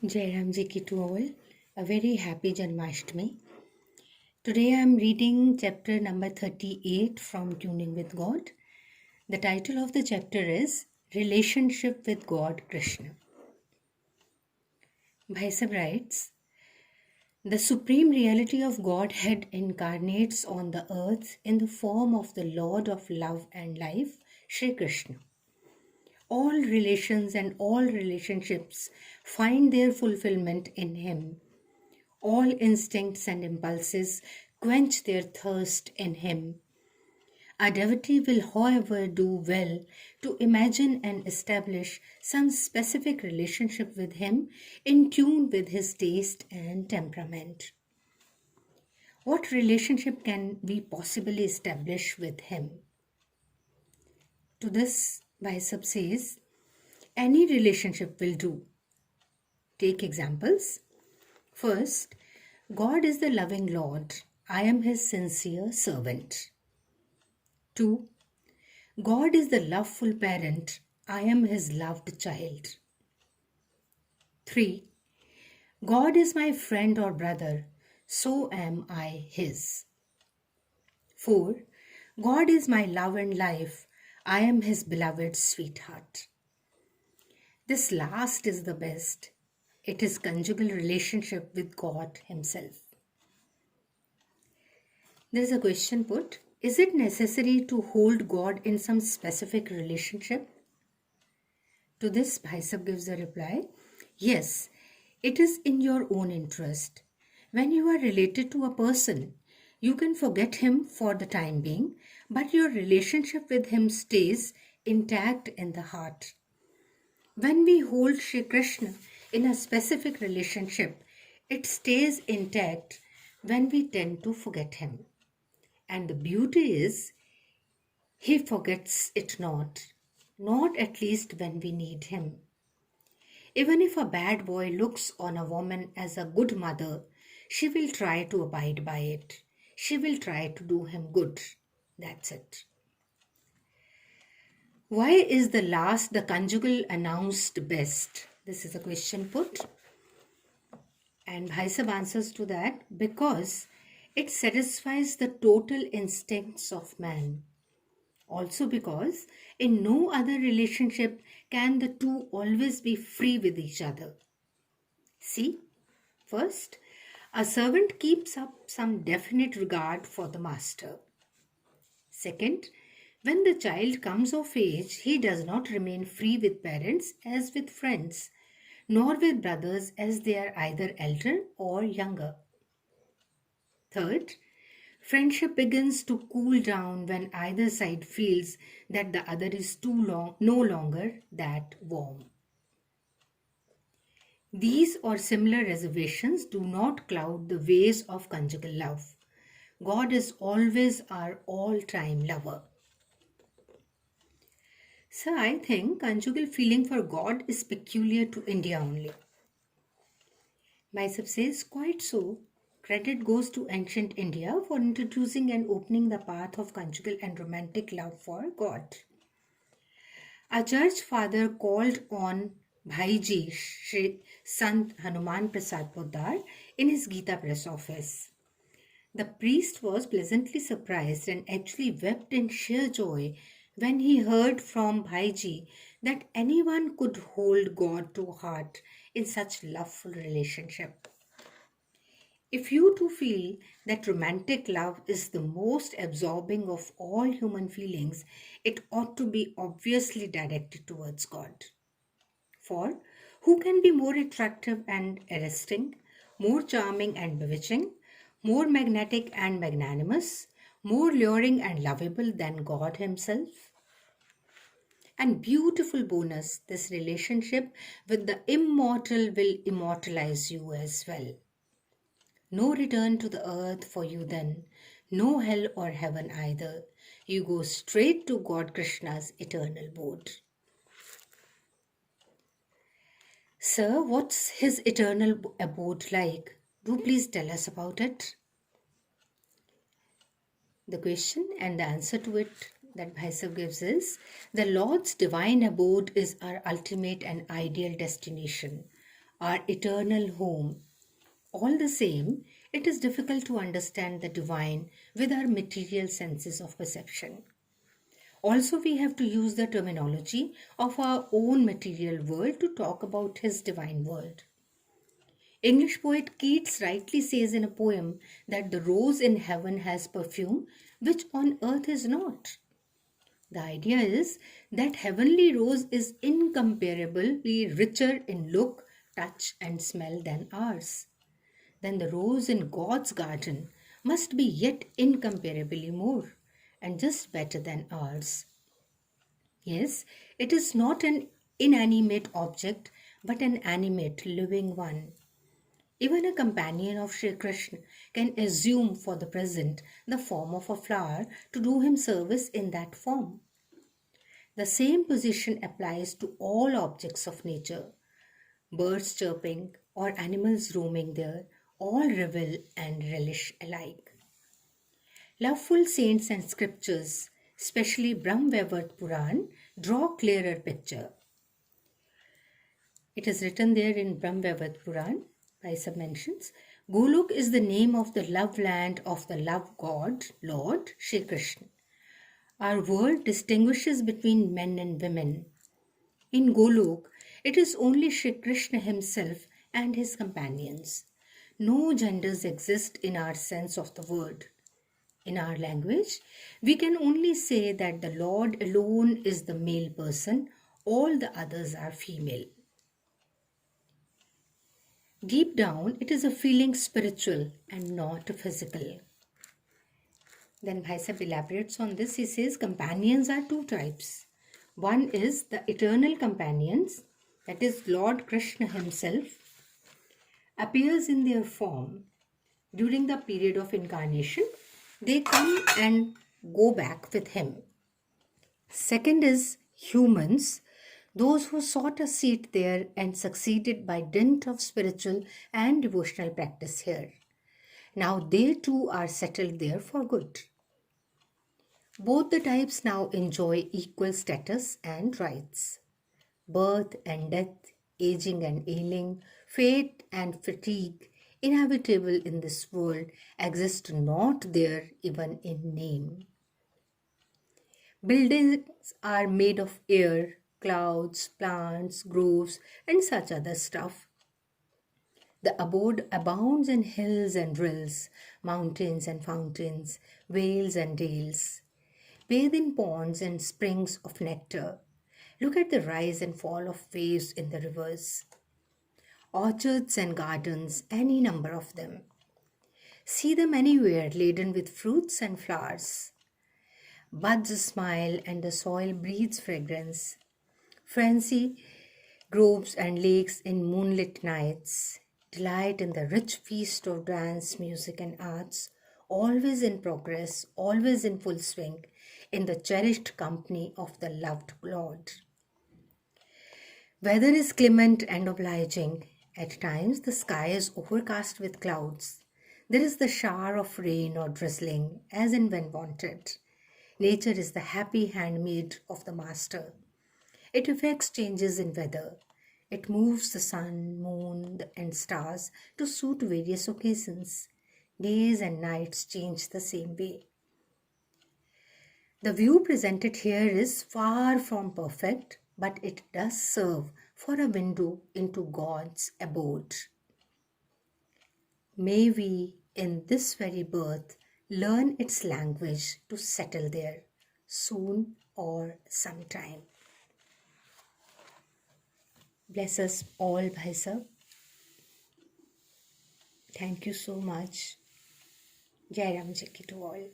Jai Ram Ji ki to all. A very happy Janmashtami. Today I am reading chapter number 38 from Tuning with God. The title of the chapter is Relationship with God Krishna. Bhaisab writes, the supreme reality of Godhead incarnates on the earth in the form of the Lord of love and life, Shri Krishna. All relations and all relationships find their fulfillment in Him. All instincts and impulses quench their thirst in Him. A devotee will, however, do well to imagine and establish some specific relationship with Him in tune with his taste and temperament. What relationship can we possibly establish with Him? To this, Vaisab says, any relationship will do. Take examples. First, God is the loving Lord. I am His sincere servant. 2. God is the loveful parent. I am His loved child. 3. God is my friend or brother. So am I His. 4. God is my love and life. I am His beloved sweetheart. This last is the best. It is conjugal relationship with God Himself. There is a question put. Is it necessary to hold God in some specific relationship? To this, Bhaisab gives a reply. Yes, it is in your own interest. When you are related to a person, you can forget him for the time being, but your relationship with him stays intact in the heart. When we hold Shri Krishna in a specific relationship, it stays intact when we tend to forget him. And the beauty is, he forgets it not at least when we need him. Even if a bad boy looks on a woman as a good mother, she will try to abide by it. She will try to do him good. That's it. Why is the conjugal announced best? This is a question put. And Bhaisab answers to that, because it satisfies the total instincts of man. Also because in no other relationship can the two always be free with each other. See, first, a servant keeps up some definite regard for the master. Second, when the child comes of age, he does not remain free with parents as with friends, nor with brothers as they are either elder or younger. Third, friendship begins to cool down when either side feels that the other is no longer that warm. These or similar reservations do not cloud the ways of conjugal love. God is always our all-time lover. So I think conjugal feeling for God is peculiar to India only. Mysab says, quite so. Credit goes to ancient India for introducing and opening the path of conjugal and romantic love for God. A church father called on Bhaiji Shri Sant Hanuman Prasad Poddar in his Gita press office. The priest was pleasantly surprised and actually wept in sheer joy when he heard from Bhaiji that anyone could hold God to heart in such loveful relationship. If you too feel that romantic love is the most absorbing of all human feelings, it ought to be obviously directed towards God. For who can be more attractive and arresting, more charming and bewitching, more magnetic and magnanimous, more luring and lovable than God Himself? And beautiful bonus, this relationship with the immortal will immortalize you as well. No return to the earth for you then, no hell or heaven either. You go straight to God Krishna's eternal abode. Sir, what's his eternal abode like? Do please tell us about it. The question and the answer to it that Bhaisav gives is, the Lord's divine abode is our ultimate and ideal destination. our eternal home. All the same, it is difficult to understand the divine with our material senses of perception. Also, we have to use the terminology of our own material world to talk about his divine world. English poet Keats rightly says in a poem that the rose in heaven has perfume which on earth is not. The idea is that heavenly rose is incomparably richer in look, touch, and smell than ours. Then the rose in God's garden must be yet incomparably more and just better than ours. Yes, it is not an inanimate object but an animate, living one. Even a companion of Sri Krishna can assume for the present the form of a flower to do him service in that form. The same position applies to all objects of nature. Birds chirping or animals roaming there all revel and relish alike. Loveful saints and scriptures, especially Brahmavaivarta Puran, draw clearer picture. It is written there in Brahmavaivarta Puran by some mentions. Golok is the name of the love land of the love god, Lord Shri Krishna. Our world distinguishes between men and women. In Golok, it is only Shri Krishna himself and his companions. No genders exist in our sense of the word. In our language, we can only say that the Lord alone is the male person, all the others are female. Deep down, it is a feeling spiritual and not physical. Then Bhaisab elaborates on this. He says companions are two types. One is the eternal companions, that is Lord Krishna himself, appears in their form during the period of incarnation. They come and go back with him. Second is humans, those who sought a seat there and succeeded by dint of spiritual and devotional practice here. Now they too are settled there for good. Both the types now enjoy equal status and rights. Birth and death, aging and ailing, fate and fatigue, inevitable in this world, exist not there even in name. Buildings are made of air, clouds, plants, groves, and such other stuff. The abode abounds in hills and rills, mountains and fountains, vales and dales. Bathe in ponds and springs of nectar. Look at the rise and fall of waves in the rivers. Orchards and gardens, any number of them. See them anywhere laden with fruits and flowers. Buds smile and the soil breathes fragrance. Fancy groves and lakes in moonlit nights. Delight in the rich feast of dance, music, and arts, always in progress, always in full swing, in the cherished company of the loved Lord. Weather is clement and obliging. At times the sky is overcast with clouds. There is the shower of rain or drizzling, as and when wanted. Nature is the happy handmaid of the Master. It effects changes in weather. It moves the sun, moon, and stars to suit various occasions. Days and nights change the same way. The view presented here is far from perfect, but it does serve for a window into God's abode. May we, in this very birth, learn its language to settle there, soon or sometime. Bless us all, Bhai Sahib. Thank you so much. Jai Ram Ji ki to all.